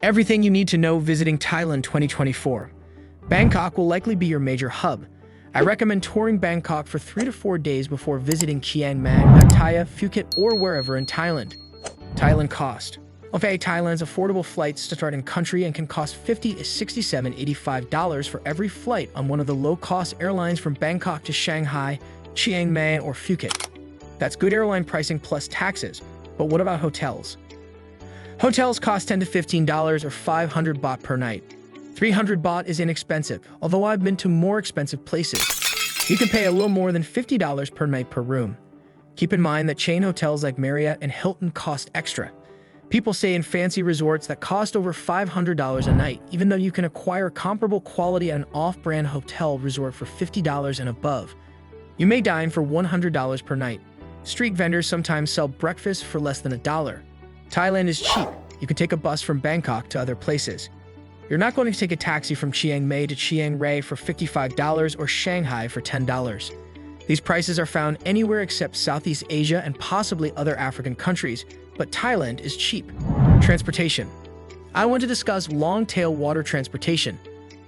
Everything you need to know visiting Thailand 2024. Bangkok will likely be your major hub. I recommend touring Bangkok for 3 to 4 days before visiting Chiang Mai, Pattaya, Phuket, or wherever in Thailand. Thailand cost. Okay, Thailand's affordable flights start in country and can cost $50 to $85 for every flight on one of the low-cost airlines from Bangkok to Shanghai, Chiang Mai, or Phuket. That's good airline pricing plus taxes. But what about hotels? Hotels cost $10 to $15 or 500 baht per night. 300 baht is inexpensive, although I've been to more expensive places. You can pay a little more than $50 per night per room. Keep in mind that chain hotels like Marriott and Hilton cost extra. People stay in fancy resorts that cost over $500 a night, even though you can acquire comparable quality at an off-brand hotel resort for $50 and above. You may dine for $100 per night. Street vendors sometimes sell breakfast for less than $1. Thailand is cheap. You can take a bus from Bangkok to other places. You're not going to take a taxi from Chiang Mai to Chiang Rai for $55 or Shanghai for $10. These prices are found anywhere except Southeast Asia and possibly other African countries, but Thailand is cheap. Transportation. I want to discuss long-tail water transportation.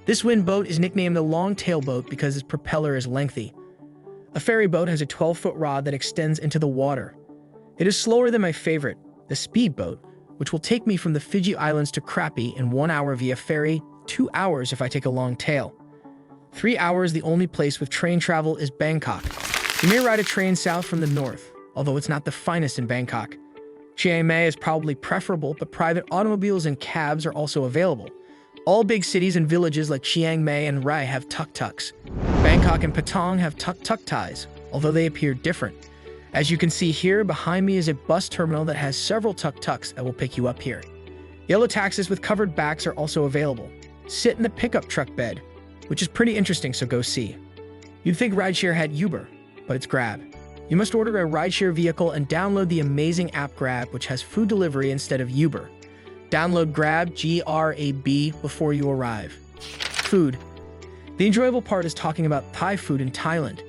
This wind boat is nicknamed the long-tail boat because its propeller is lengthy. A ferry boat has a 12-foot rod that extends into the water. It is slower than my favorite, the speedboat, which will take me from the Fiji Islands to Krabi in 1 hour via ferry, 2 hours if I take a long tail. 3 hours, the only place with train travel is Bangkok. You may ride a train south from the north, although it's not the finest in Bangkok. Chiang Mai is probably preferable, but private automobiles and cabs are also available. All big cities and villages like Chiang Mai and Rai have tuk-tuks. Bangkok and Patong have tuk-tuk ties, although they appear different. As you can see here, behind me is a bus terminal that has several tuk-tuks that will pick you up here. Yellow taxis with covered backs are also available. Sit in the pickup truck bed, which is pretty interesting, so go see. You'd think rideshare had Uber, but it's Grab. You must order a rideshare vehicle and download the amazing app Grab, which has food delivery instead of Uber. Download Grab, G-R-A-B, before you arrive. Food. The enjoyable part is talking about Thai food in Thailand.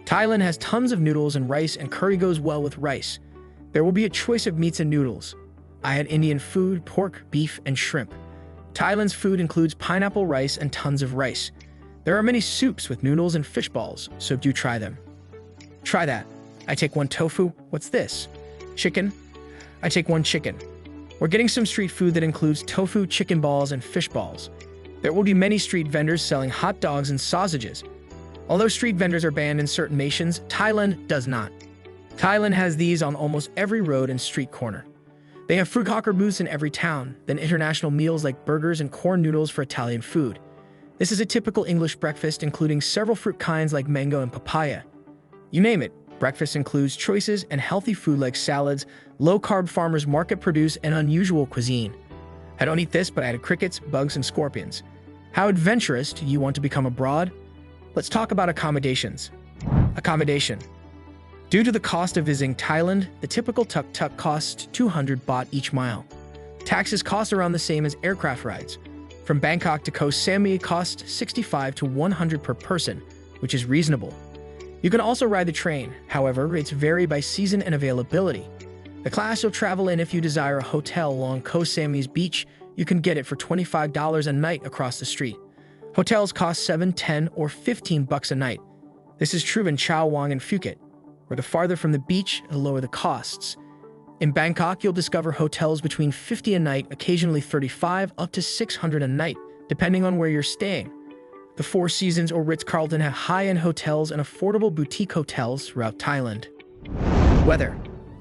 Thailand has tons of noodles and rice, and curry goes well with rice. There will be a choice of meats and noodles. I had Indian food, pork, beef, and shrimp. Thailand's food includes pineapple rice and tons of rice. There are many soups with noodles and fish balls, so do try them. Try that. I take 1 tofu. What's this? Chicken? I take 1 chicken. We're getting some street food that includes tofu, chicken balls, and fish balls. There will be many street vendors selling hot dogs and sausages. Although street vendors are banned in certain nations, Thailand does not. Thailand has these on almost every road and street corner. They have fruit hawker booths in every town, then international meals like burgers and corn noodles for Italian food. This is a typical English breakfast, including several fruit kinds like mango and papaya. You name it, breakfast includes choices and healthy food like salads, low-carb farmers market produce, and unusual cuisine. I don't eat this, but I added crickets, bugs, and scorpions. How adventurous do you want to become abroad? Let's talk about accommodations. Accommodation. Due to the cost of visiting Thailand, the typical tuk-tuk costs 200 baht each mile. Taxes cost around the same as aircraft rides. From Bangkok to Koh Samui costs 65 to 100 per person, which is reasonable. You can also ride the train, however, rates vary by season and availability. The class you'll travel in if you desire a hotel along Koh Samui's beach, you can get it for $25 a night across the street. Hotels cost 7, 10, or 15 bucks a night. This is true in Chao Wang and Phuket, where the farther from the beach, the lower the costs. In Bangkok, you'll discover hotels between 50 a night, occasionally 35, up to 600 a night, depending on where you're staying. The Four Seasons or Ritz-Carlton have high-end hotels and affordable boutique hotels throughout Thailand. Weather.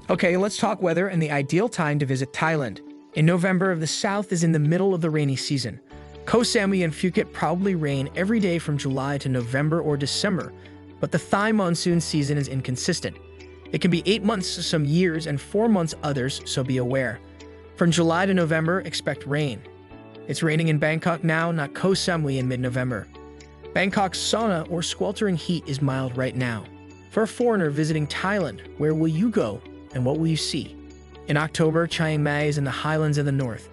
Okay, let's talk weather and the ideal time to visit Thailand. In November, the south is in the middle of the rainy season. Koh Samui and Phuket probably rain every day from July to November or December, but the Thai monsoon season is inconsistent. It can be 8 months some years and 4 months others, so be aware. From July to November, expect rain. It's raining in Bangkok now, not Koh Samui in mid-November. Bangkok's sauna or sweltering heat is mild right now. For a foreigner visiting Thailand, where will you go and what will you see? In October, Chiang Mai is in the highlands of the north.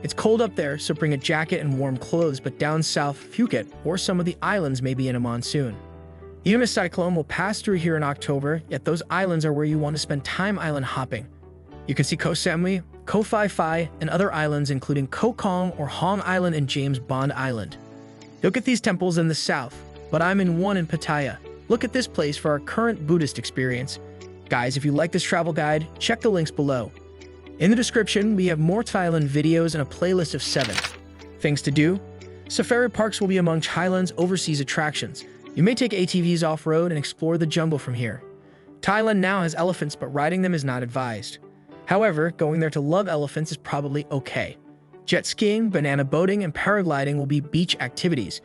It's cold up there, so bring a jacket and warm clothes, but down south, Phuket or some of the islands may be in a monsoon. Even a cyclone will pass through here in October, yet those islands are where you want to spend time island hopping. You can see Koh Samui, Koh Phi Phi, and other islands including Koh Kong or Hong Island and James Bond Island. Look at these temples in the south, but I'm in one in Pattaya. Look at this place for our current Buddhist experience. Guys, if you like this travel guide, check the links below. In the description, we have more Thailand videos and a playlist of 7 things to do. Safari parks will be among Thailand's overseas attractions. You may take ATVs off-road and explore the jungle from here. Thailand now has elephants, but riding them is not advised. However, going there to love elephants is probably okay. Jet skiing, banana boating, and paragliding will be beach activities.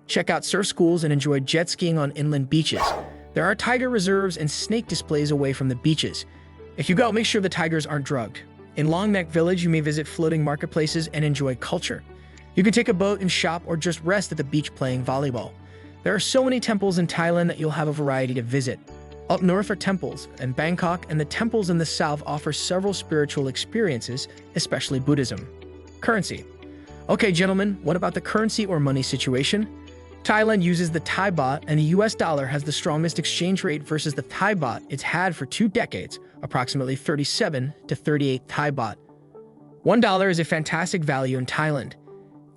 Check out surf schools and enjoy jet skiing on inland beaches. There are tiger reserves and snake displays away from the beaches. If you go, make sure the tigers aren't drugged. In Long Neck Village, you may visit floating marketplaces and enjoy culture. You can take a boat and shop or just rest at the beach playing volleyball. There are so many temples in Thailand that you'll have a variety to visit. Up north are temples, and Bangkok and the temples in the south offer several spiritual experiences, especially Buddhism. Currency. Okay, gentlemen, what about the currency or money situation? Thailand uses the Thai baht, and the US dollar has the strongest exchange rate versus the Thai baht it's had for 2 decades, approximately 37 to 38 Thai baht. $1 is a fantastic value in Thailand.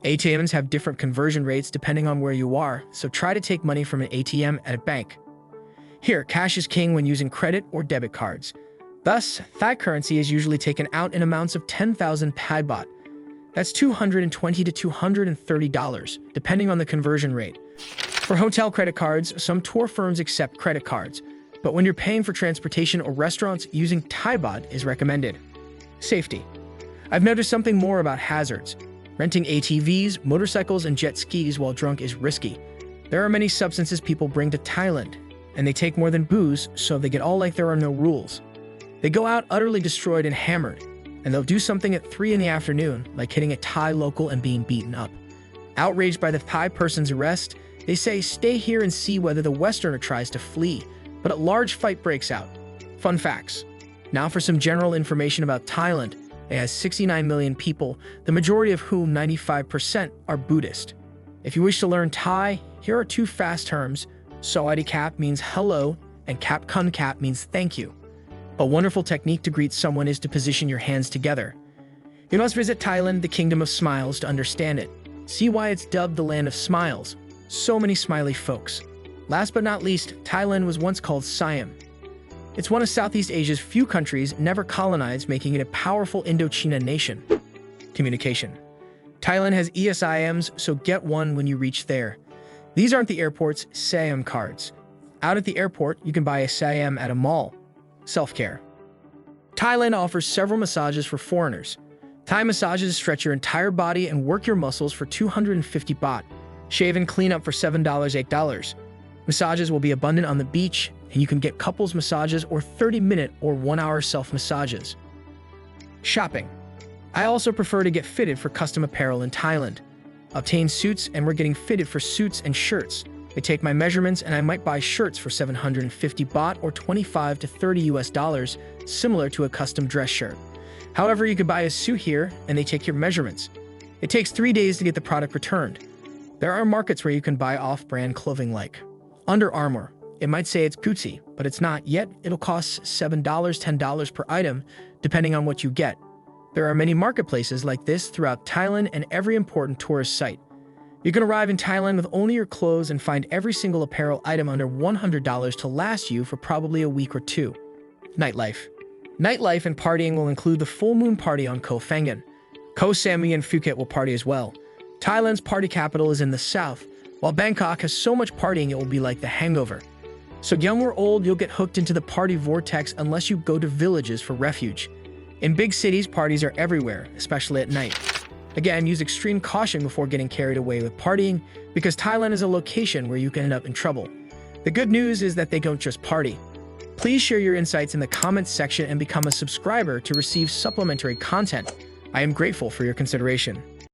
ATMs have different conversion rates depending on where you are, so try to take money from an ATM at a bank. Here, cash is king when using credit or debit cards. Thus, Thai currency is usually taken out in amounts of 10,000 Thai baht. That's $220 to $230, depending on the conversion rate. For hotel credit cards, some tour firms accept credit cards, but when you're paying for transportation or restaurants, using Thai baht is recommended. Safety. I've noticed something more about hazards. Renting ATVs, motorcycles, and jet skis while drunk is risky. There are many substances people bring to Thailand, and they take more than booze, so they get all like there are no rules. They go out utterly destroyed and hammered, and they'll do something at 3 in the afternoon, like hitting a Thai local and being beaten up. Outraged by the Thai person's arrest, they say stay here and see whether the Westerner tries to flee, but a large fight breaks out. Fun facts. Now for some general information about Thailand. It has 69 million people, the majority of whom, 95%, are Buddhist. If you wish to learn Thai, here are 2 fast terms. Sawadi Kap means hello, and Kap Kun Kap means thank you. A wonderful technique to greet someone is to position your hands together. You must visit Thailand, the Kingdom of Smiles, to understand it. See why it's dubbed the Land of Smiles. So many smiley folks. Last but not least, Thailand was once called Siam. It's one of Southeast Asia's few countries never colonized, making it a powerful Indochina nation. Communication. Thailand has ESIMs, so get one when you reach there. These aren't the airport's SIM cards. Out at the airport, you can buy a SIM at a mall. Self-care. Thailand offers several massages for foreigners. Thai massages stretch your entire body and work your muscles for 250 baht. Shave and clean up for $7, $8. Massages will be abundant on the beach, and you can get couples massages or 30-minute or 1-hour self-massages. Shopping. I also prefer to get fitted for custom apparel in Thailand. Obtain suits, and we're getting fitted for suits and shirts. They take my measurements, and I might buy shirts for 750 baht or 25 to 30 US dollars, similar to a custom dress shirt. However, you could buy a suit here, and they take your measurements. It takes 3 days to get the product returned. There are markets where you can buy off-brand clothing like Under Armour. It might say it's Gucci, but it's not, yet it'll cost $7, $10 per item, depending on what you get. There are many marketplaces like this throughout Thailand and every important tourist site. You can arrive in Thailand with only your clothes and find every single apparel item under $100 to last you for probably a week or 2. Nightlife. Nightlife and partying will include the full moon party on Koh Phangan. Koh Samui and Phuket will party as well. Thailand's party capital is in the south, while Bangkok has so much partying it will be like the hangover. So young or old, you'll get hooked into the party vortex unless you go to villages for refuge. In big cities, parties are everywhere, especially at night. Again, use extreme caution before getting carried away with partying, because Thailand is a location where you can end up in trouble. The good news is that they don't just party. Please share your insights in the comments section and become a subscriber to receive supplementary content. I am grateful for your consideration.